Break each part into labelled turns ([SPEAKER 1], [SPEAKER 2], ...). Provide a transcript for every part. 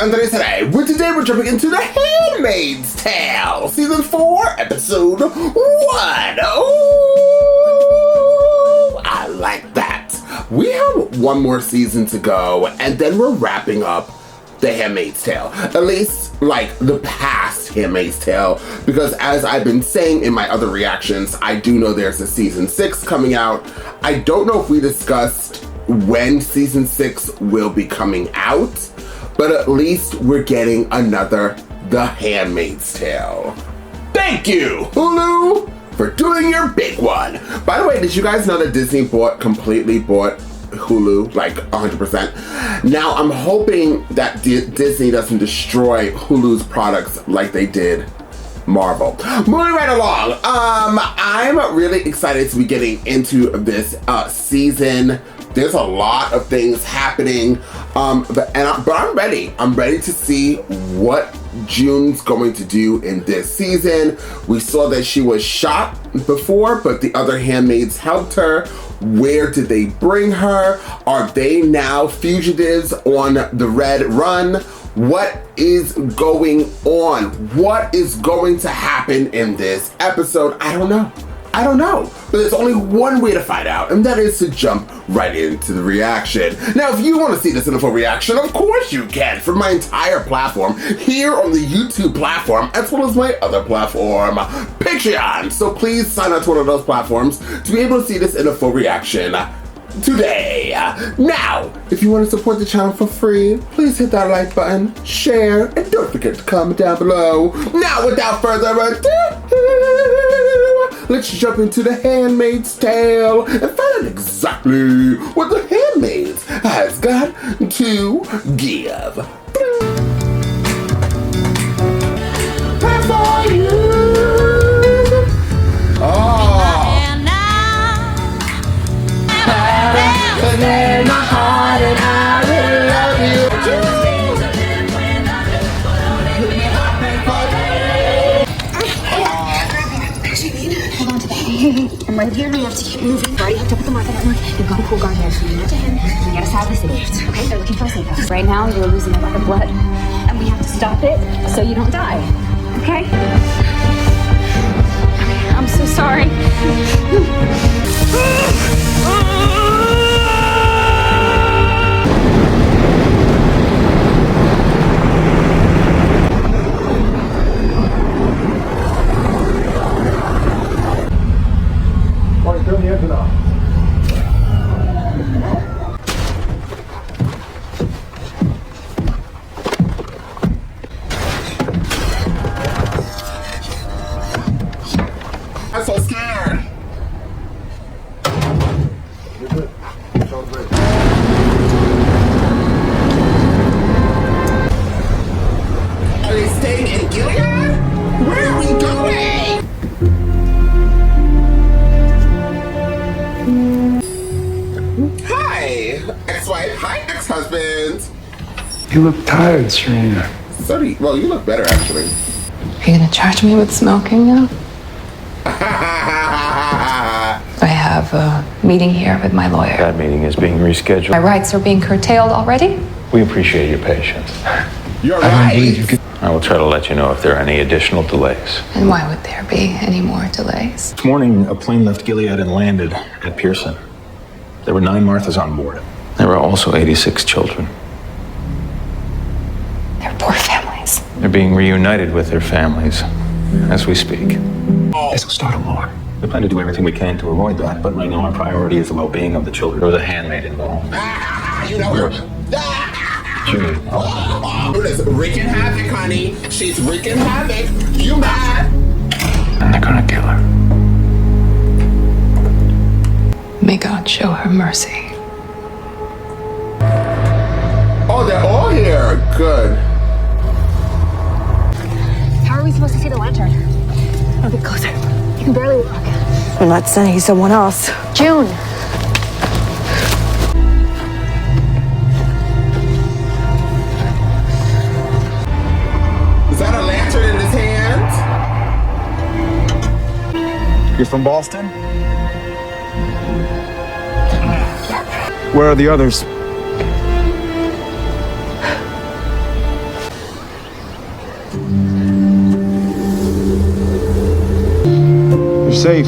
[SPEAKER 1] Anthony today. Today we're jumping into The Handmaid's Tale, Season 4, Episode 1. Oh, I like that. We have one more season to go, and then we're wrapping up The Handmaid's Tale. At least, like, the past Handmaid's Tale, because as I've been saying in my other reactions, I do know there's a Season 6 coming out. I don't know if we discussed when Season 6 will be coming out, but at least we're getting another The Handmaid's Tale. Thank you, Hulu, for doing your big one. By the way, did you guys know that Disney completely bought Hulu, like 100%? Now I'm hoping that Disney doesn't destroy Hulu's products like they did Marvel. Moving right along, I'm really excited to be getting into this season. There's a lot of things happening, but I'm ready. I'm ready to see what June's going to do in this season. We saw that she was shot before, but the other handmaids helped her. Where did they bring her? Are they now fugitives on the Red Run? What is going on? What is going to happen in this episode? I don't know. But there's only one way to find out, and that is to jump right into the reaction. Now, if you want to see this in a full reaction, of course you can, from my entire platform, here on the YouTube platform, as well as my other platform, Patreon. So please sign up to one of those platforms to be able to see this in a full reaction today. Now, if you want to support the channel for free, please hit that like button, share, and don't forget to comment down below. Now, without further ado, let's jump into The Handmaid's Tale and find out exactly what the Handmaids has got to give. Time for you. In my heart and I will love you.
[SPEAKER 2] Hold on to that. I'm right here. We have to keep moving. We're already hooked up with the market network. We've got a cool guard there. So you get to him. We get us out of the city. Okay? They're looking for us. Right now, you're losing a lot of blood. And we have to stop it so you don't die. Okay? I'm so sorry.
[SPEAKER 3] Turn the engine off.
[SPEAKER 1] I'm so scared.
[SPEAKER 3] You're good. Sounds great.
[SPEAKER 1] Are they staying in Gilead? Where are we going? Hi, ex-wife. Hi, ex-husband.
[SPEAKER 3] You look tired, Serena.
[SPEAKER 1] Sorry. Well, you look better, actually.
[SPEAKER 4] Are you gonna charge me with smoking now? I have a meeting here with my lawyer.
[SPEAKER 5] That meeting is being rescheduled.
[SPEAKER 4] My rights are being curtailed already?
[SPEAKER 5] We appreciate your patience.
[SPEAKER 1] You're
[SPEAKER 3] I don't
[SPEAKER 1] right.
[SPEAKER 3] believe you can.
[SPEAKER 5] I will try to let you know if there are any additional delays.
[SPEAKER 4] And why would there be any more delays?
[SPEAKER 6] This morning, a plane left Gilead and landed at Pearson. There were 9 Marthas on board.
[SPEAKER 5] There are also 86 children.
[SPEAKER 4] They're poor families.
[SPEAKER 5] They're being reunited with their families as we speak.
[SPEAKER 6] This will start a war. We plan to do everything we can to avoid that, but right now our priority is the well-being of the children. There was a handmaid involved.
[SPEAKER 1] You know her.
[SPEAKER 6] June.
[SPEAKER 1] It's wreaking havoc, honey. She's wreaking havoc. You mad?
[SPEAKER 5] And they're gonna kill her.
[SPEAKER 4] May God show her mercy.
[SPEAKER 1] Oh, they're all here. Good.
[SPEAKER 2] How are we supposed to see the lantern? I'll get closer. You can barely walk.
[SPEAKER 7] I'm not sending someone else.
[SPEAKER 2] June!
[SPEAKER 1] Is that a lantern in his hand?
[SPEAKER 3] You're from Boston? Where are the others? safe.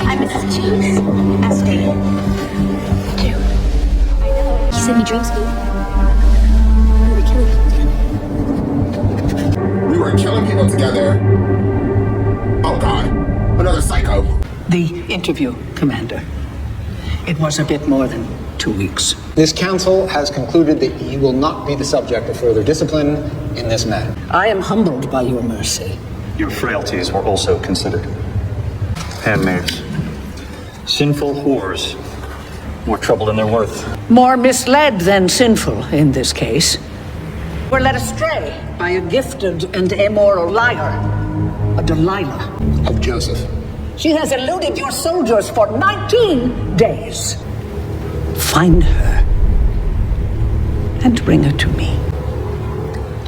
[SPEAKER 2] I'm Mrs. Jones. As stated. June. I know. He said he drinks me. We were killing people together.
[SPEAKER 1] We were killing people together. Oh God, another psycho.
[SPEAKER 8] The interview, Commander. It was a bit more than 2 weeks.
[SPEAKER 9] This council has concluded that you will not be the subject of further discipline in this matter.
[SPEAKER 8] I am humbled by your mercy.
[SPEAKER 6] Your frailties were also considered. Handmaids. Sinful whores. More trouble than they're worth.
[SPEAKER 8] More misled than sinful in this case. Were led astray by a gifted and immoral liar, a Delilah.
[SPEAKER 9] Of Joseph.
[SPEAKER 8] She has eluded your soldiers for 19 days. Find her and bring her to me.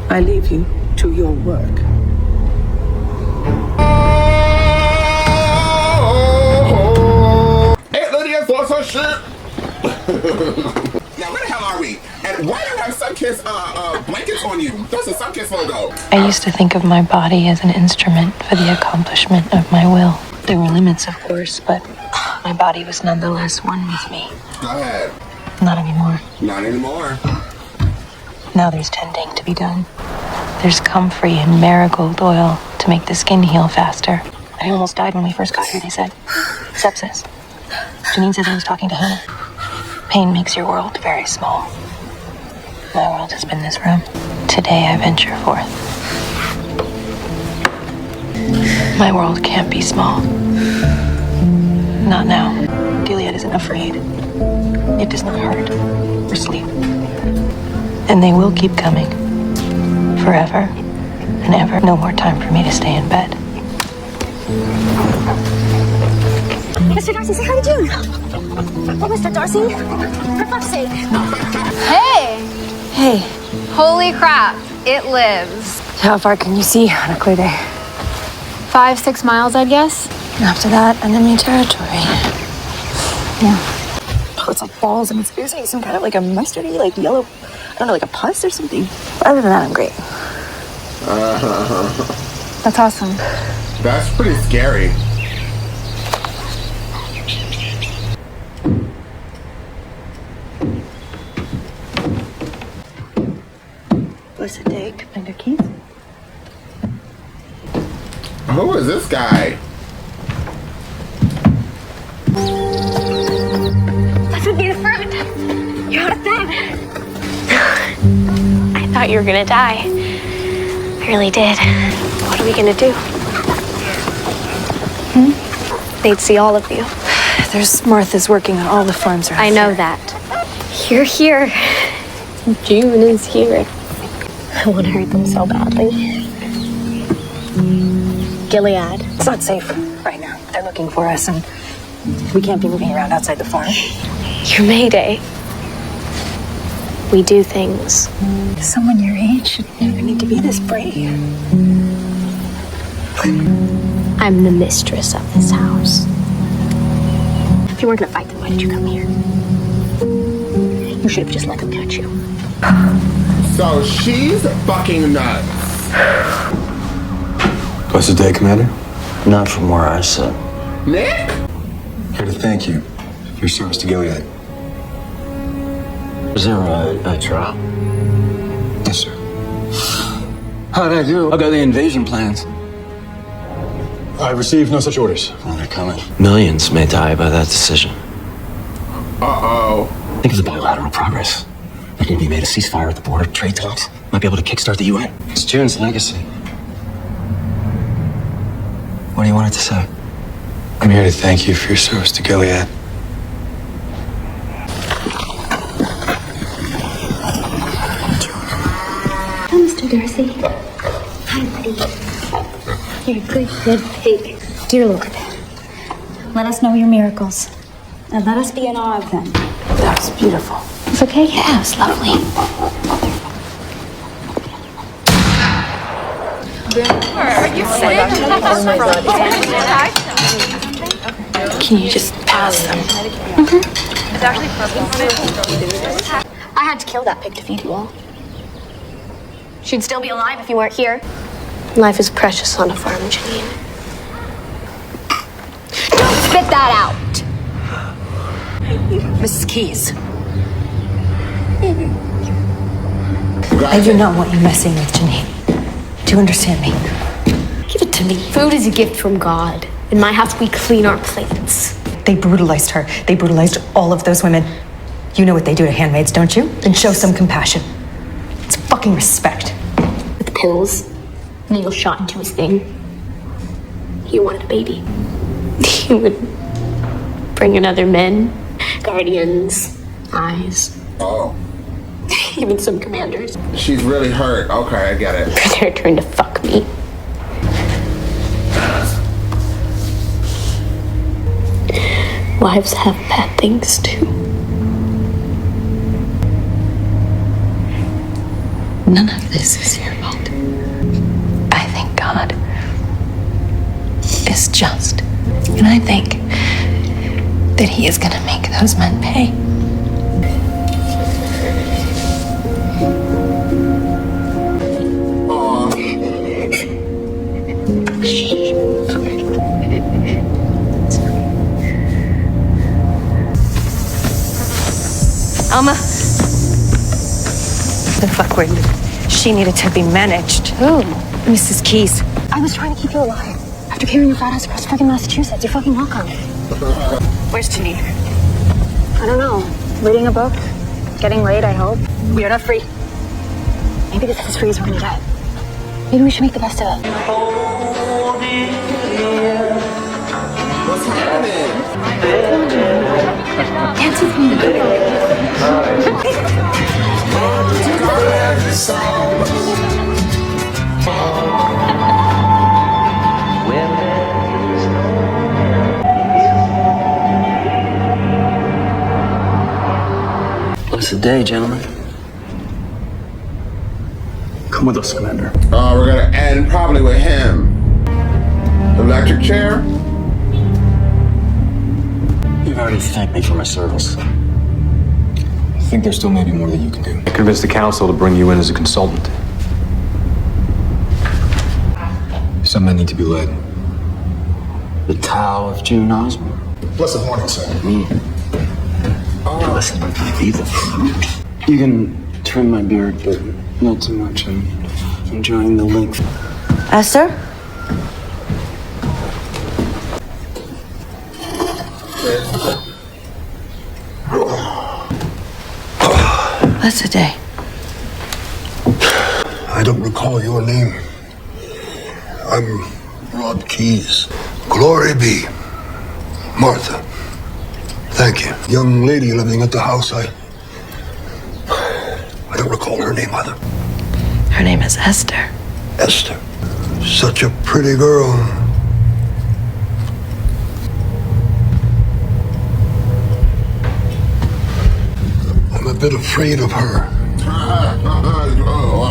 [SPEAKER 8] I leave you to your work.
[SPEAKER 1] Hey, Lydia's lost her shit. Now, where the hell are we? And why do you have Sunkiss blankets on you? That's a Sunkiss logo.
[SPEAKER 4] I used to think of my body as an instrument for the accomplishment of my will. There were limits, of course, but my body was nonetheless one with me.
[SPEAKER 1] Go ahead.
[SPEAKER 4] Not anymore.
[SPEAKER 1] Not anymore.
[SPEAKER 4] Now there's tending to be done. There's comfrey and marigold oil to make the skin heal faster. I almost died when we first got here, they said. Sepsis. Janine says I was talking to Hannah. Pain makes your world very small. My world has been this room. Today I venture forth. My world can't be small. Not now. Gilead isn't afraid. It does not hurt or sleep. And they will keep coming. Forever and ever. No more time for me to stay in bed.
[SPEAKER 2] Mr. Darcy, say hi to June. Oh, Mr. Darcy, for fuck's sake.
[SPEAKER 10] Hey!
[SPEAKER 7] Hey,
[SPEAKER 10] Holy crap, it lives.
[SPEAKER 7] how far can you see on a clear day?
[SPEAKER 10] 5-6 miles, I'd guess.
[SPEAKER 7] After that, enemy territory.
[SPEAKER 10] Yeah.
[SPEAKER 7] Oh, it's like balls and it's oozing some kind of like a mustardy, like yellow, I don't know, like a pus or something. Other than that, I'm great.
[SPEAKER 10] That's awesome.
[SPEAKER 1] That's pretty scary.
[SPEAKER 7] What's the day, Commander Keith?
[SPEAKER 1] Who is this guy?
[SPEAKER 2] That would be the fruit. You're out of time.
[SPEAKER 11] I thought you were gonna die. I really did. What are we gonna do? They'd see all of you.
[SPEAKER 7] There's Martha's working on all the farms around
[SPEAKER 11] I know that. You're here. June is here. I want to hurt them so badly. Gilead.
[SPEAKER 7] It's not safe right now. They're looking for us and we can't be moving around outside the farm.
[SPEAKER 11] Your Mayday. We do things.
[SPEAKER 7] Someone your age should never need to be this brave.
[SPEAKER 11] I'm the mistress of this house. If you weren't gonna fight them, why did you come here? You should have just let them catch you.
[SPEAKER 1] So she's fucking nuts.
[SPEAKER 3] What's the day, Commander?
[SPEAKER 6] Not from where I sit.
[SPEAKER 1] Nick?
[SPEAKER 3] Here to thank you for your service to Gilead.
[SPEAKER 6] Is there a trial?
[SPEAKER 3] Yes, sir.
[SPEAKER 6] How'd I do? I got the invasion plans.
[SPEAKER 3] I received no such orders.
[SPEAKER 6] Well, they're coming. Millions may die by that decision.
[SPEAKER 1] Uh-oh.
[SPEAKER 6] Think of the bilateral progress. There can be made a ceasefire at the border, trade talks. Might be able to kickstart the UN. It's June's legacy. What do you want it to say?
[SPEAKER 3] I'm here to thank you for your service to Gilead.
[SPEAKER 2] Oh, Mr. Darcy. Hi, buddy. You're a good pig. Dear Lord, let us know your miracles. And let us be in awe of them.
[SPEAKER 7] That was beautiful.
[SPEAKER 2] It's okay?
[SPEAKER 11] Yeah, it's lovely.
[SPEAKER 7] Can you just pass them?
[SPEAKER 2] I had to kill that pig to feed you all.
[SPEAKER 11] She'd still be alive if you weren't here. Life is precious on a farm, Janine. Don't spit that out!
[SPEAKER 7] Mrs. Keys. I do not want you messing with Janine. Do you understand me?
[SPEAKER 11] Give it to me. Food is a gift from God. In my house, we clean our plates.
[SPEAKER 7] They brutalized her. They brutalized all of those women. You know what they do to handmaids, don't you? Then show some compassion. It's fucking respect.
[SPEAKER 11] With the pills, needle shot into his thing. He wanted a baby. He would bring in other men, guardians, eyes.
[SPEAKER 1] Oh.
[SPEAKER 11] Even some commanders.
[SPEAKER 1] She's really hurt. Okay, I get it.
[SPEAKER 11] For their turn to fuck me. Wives have bad things too.
[SPEAKER 7] None of this is your fault. I think God is just. And I think that he is gonna make those men pay. Alma. The fuck word. She needed to be managed.
[SPEAKER 10] Who?
[SPEAKER 7] Mrs. Keys.
[SPEAKER 2] I was trying to keep you alive. After carrying your fat ass across fucking Massachusetts, you're fucking welcome.
[SPEAKER 7] Where's Janine?
[SPEAKER 2] I don't know. Reading a book. Getting laid, I hope. We are not free. Maybe this is as free as we're gonna get. Maybe we should make the best of it.
[SPEAKER 1] What's happening?
[SPEAKER 2] Dance with me.
[SPEAKER 6] Blessed day, gentlemen. Come with us, Commander.
[SPEAKER 1] Oh, we're gonna end probably with him. Electric chair?
[SPEAKER 6] You've already thanked me for my service.
[SPEAKER 3] I think there still may be more that you can do.
[SPEAKER 12] I convinced the council to bring you in as a consultant.
[SPEAKER 3] Some men need to be led.
[SPEAKER 6] The Tao of June Osborne.
[SPEAKER 3] Blessed morning, sir.
[SPEAKER 6] Listen, be the fruit. You can trim my beard, but not too much. I'm enjoying the length.
[SPEAKER 7] Esther? Blessed day.
[SPEAKER 13] I don't recall your name. I'm Rod Keys. Glory be. Martha. Thank you. Young lady living at the house, I don't recall her name either.
[SPEAKER 7] Her name is Esther.
[SPEAKER 13] Esther. Such a pretty girl. I'm a bit afraid of her.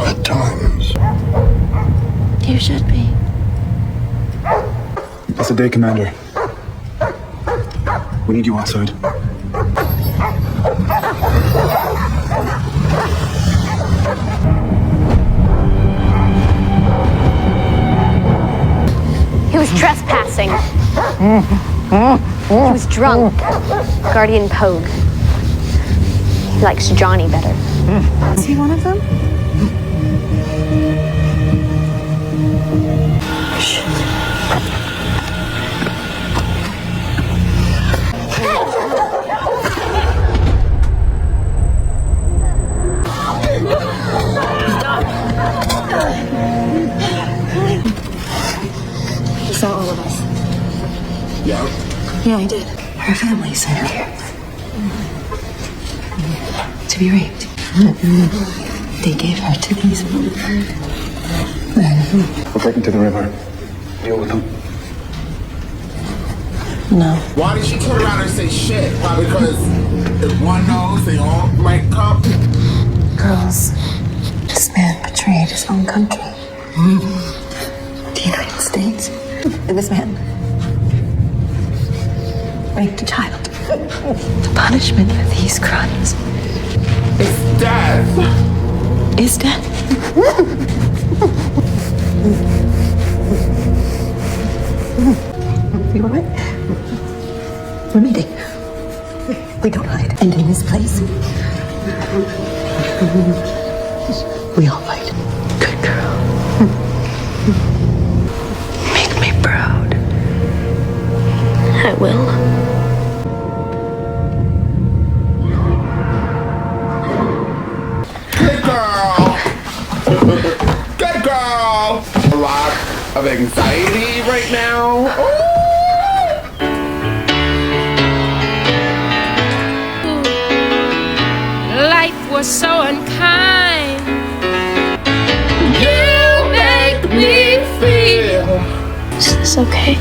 [SPEAKER 13] At times.
[SPEAKER 7] You should be.
[SPEAKER 3] Blessed day, Commander. We need you outside.
[SPEAKER 11] He was trespassing. He was drunk. Guardian Pogue. He likes Johnny better.
[SPEAKER 10] Is he one of them?
[SPEAKER 2] He saw all of us.
[SPEAKER 1] Yeah.
[SPEAKER 2] Yeah, I did.
[SPEAKER 7] Her family sent her here. To be raped. They gave her to these men.
[SPEAKER 3] We'll take him to the river. Deal with him.
[SPEAKER 7] No.
[SPEAKER 1] Why did she turn around and say shit? Probably because if one knows, they all might come.
[SPEAKER 7] Girls, this man betrayed his own country. The United States. And this man raped a child. The punishment for these crimes
[SPEAKER 1] It's death.
[SPEAKER 7] is death. You alright? We're meeting. We don't hide. And in this place, we all fight. Good girl. Make me proud.
[SPEAKER 11] I will.
[SPEAKER 1] Good girl. Good girl. A lot of anxiety right now. Ooh.
[SPEAKER 14] Life was so unkind. You make me feel.
[SPEAKER 11] Is this okay?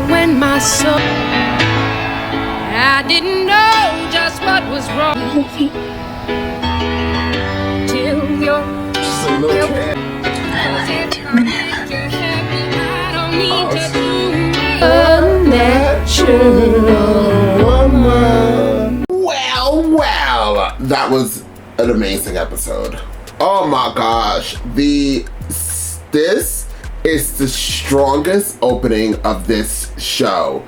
[SPEAKER 14] When my soul, I didn't know just what was wrong. Till you're
[SPEAKER 1] I
[SPEAKER 7] love you too, man.
[SPEAKER 14] I don't need to do
[SPEAKER 1] Well, that was an amazing episode. Oh my gosh, this is the strongest opening of this show,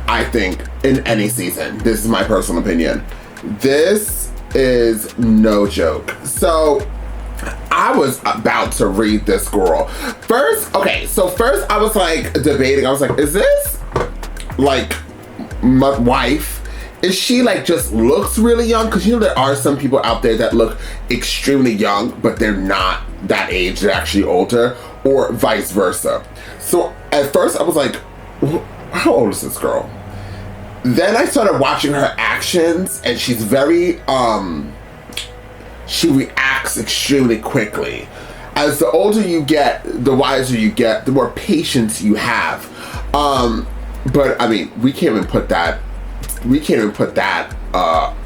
[SPEAKER 1] I think, in any season. This is my personal opinion. This is no joke. So I was about to read this girl. First I was like debating. I was like, is this like my wife? Is she like just looks really young? Because you know there are some people out there that look extremely young, but they're not that age, they're actually older, or vice versa. So at first I was like, how old is this girl? Then I started watching her actions, and she's very, she reacts extremely quickly. As the older you get, the wiser you get, the more patience you have. But I mean, we can't even put that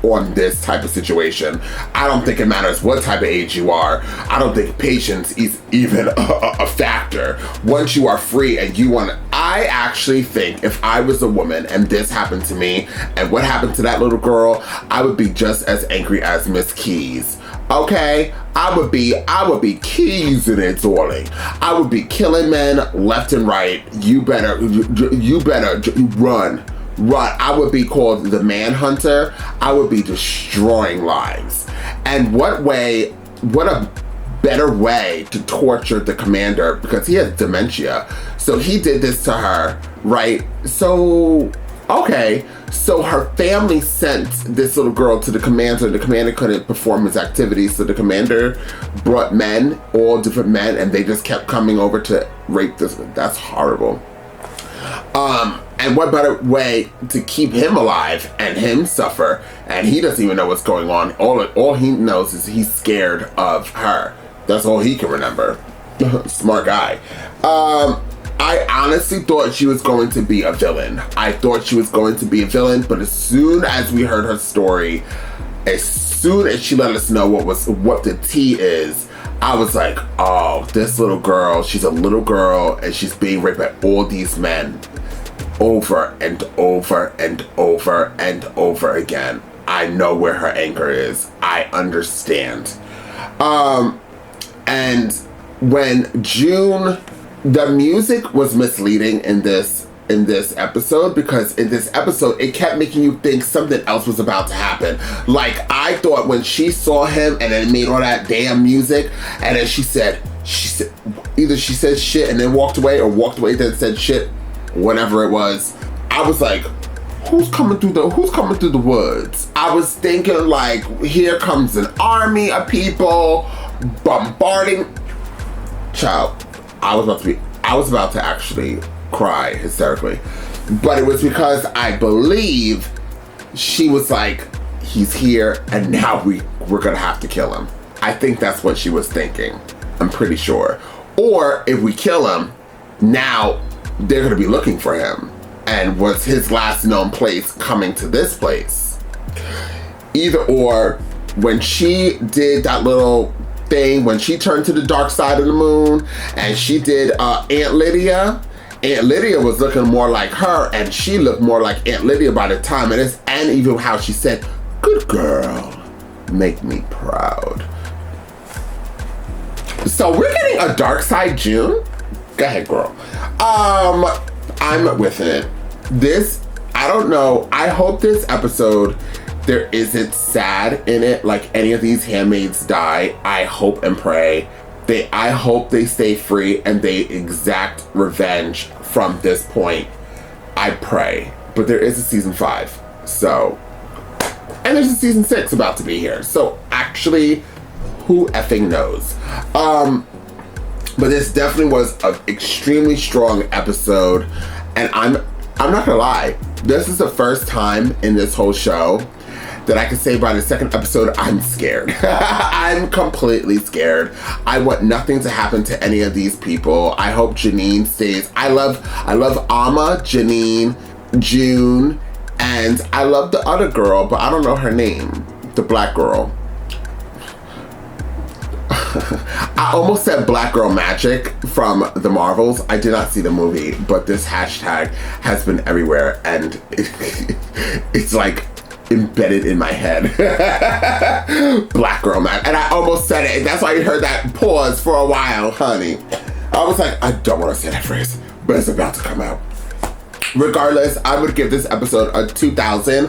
[SPEAKER 1] on this type of situation. I don't think it matters what type of age you are. I don't think patience is even a factor. Once you are free and you want to, I actually think if I was a woman and this happened to me and what happened to that little girl, I would be just as angry as Miss Keys. Okay? I would be Keys in it, darling. I would be killing men left and right. You better run. I would be called the manhunter. I would be destroying lives. And what a better way to torture the commander, because he has dementia. So he did this to her, right? So, okay. So her family sent this little girl to the commander. The commander couldn't perform his activities. So the commander brought men, all different men, and they just kept coming over to rape this. That's horrible. And what better way to keep him alive and him suffer, and he doesn't even know what's going on. All he knows is he's scared of her. That's all he can remember. Smart guy. I honestly thought she was going to be a villain. But as soon as we heard her story, as soon as she let us know what the tea is, I was like, oh, this little girl, she's a little girl, and she's being raped by all these men. Over and over and over and over again. I know where her anger is. I understand. And when June, the music was misleading in this episode, because in this episode it kept making you think something else was about to happen. Like I thought when she saw him and then made all that damn music, and then she said either she said shit and then walked away, or walked away then said shit. Whatever it was, I was like, who's coming through the woods? I was thinking like, here comes an army of people bombarding. Child, I was about to actually cry hysterically. But it was because I believe she was like, he's here and now we're gonna have to kill him. I think that's what she was thinking. I'm pretty sure. Or if we kill him, now they're gonna be looking for him. And was his last known place coming to this place? Either or, when she did that little thing, when she turned to the dark side of the moon, and she did Aunt Lydia was looking more like her, and she looked more like Aunt Lydia by the time it is, and even how she said, good girl, make me proud. So we're getting a dark side June? Go ahead, girl. I'm with it. This, I don't know. I hope this episode, there isn't sad in it, like any of these handmaids die. I hope and pray. I hope they stay free and they exact revenge from this point. I pray. But there is a season 5. So, and there's a season 6 about to be here. So actually, who effing knows? But this definitely was an extremely strong episode. And I'm not gonna lie, this is the first time in this whole show that I can say by the second episode, I'm scared. I'm completely scared. I want nothing to happen to any of these people. I hope Janine stays. I love Amma, Janine, June, and I love the other girl, but I don't know her name. The black girl. I almost said Black Girl Magic from the Marvels. I did not see the movie, but this hashtag has been everywhere, and it's like embedded in my head. Black Girl Magic. And I almost said it. That's why you heard that pause for a while, honey. I was like, I don't want to say that phrase, but it's about to come out. Regardless, I would give this episode a 2,000.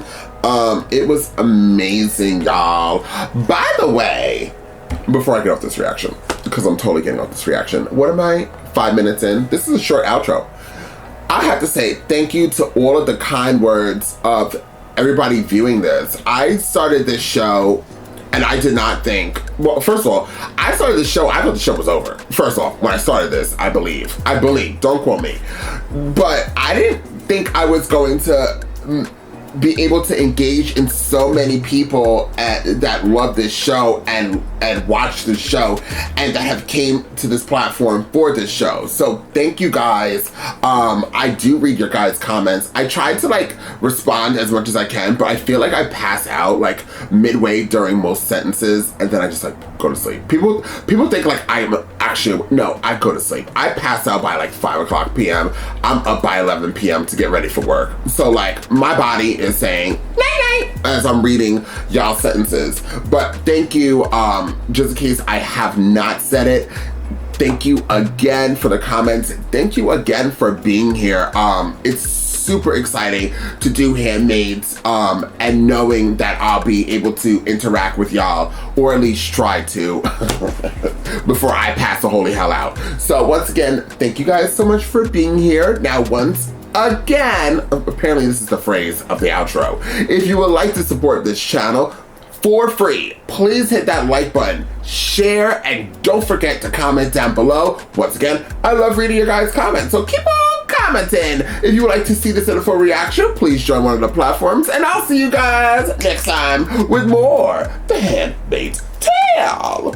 [SPEAKER 1] It was amazing, y'all. By the way, before I get off this reaction, because I'm totally getting off this reaction, what am I, 5 minutes in? This is a short outro. I have to say thank you to all of the kind words of everybody viewing this. I started this show and I did not think, well, first of all, I started the show, I thought the show was over. First off, when I started this, I believe, don't quote me. But I didn't think I was going to be able to engage in so many people that love this show and watch this show and that have came to this platform for this show. So thank you guys. I do read your guys' comments. I try to like respond as much as I can, but I feel like I pass out like midway during most sentences and then I just like go to sleep. People think like I'm actually, no, I go to sleep. I pass out by like 5 p.m. I'm up by 11 p.m. to get ready for work. So like my body is saying night night as I'm reading y'all sentences. But thank you, just in case I have not said it, thank you again for the comments. Thank you again for being here. It's super exciting to do Handmaids and knowing that I'll be able to interact with y'all, or at least try to before I pass the holy hell out. So once again, thank you guys so much for being here. Now once again, apparently this is the phrase of the outro, if you would like to support this channel for free, please hit that like button, share, and don't forget to comment down below. Once again, I love reading your guys' comments, so keep on commenting. If you would like to see this in a full reaction, please join one of the platforms, and I'll see you guys next time with more The Handmaid's Tale.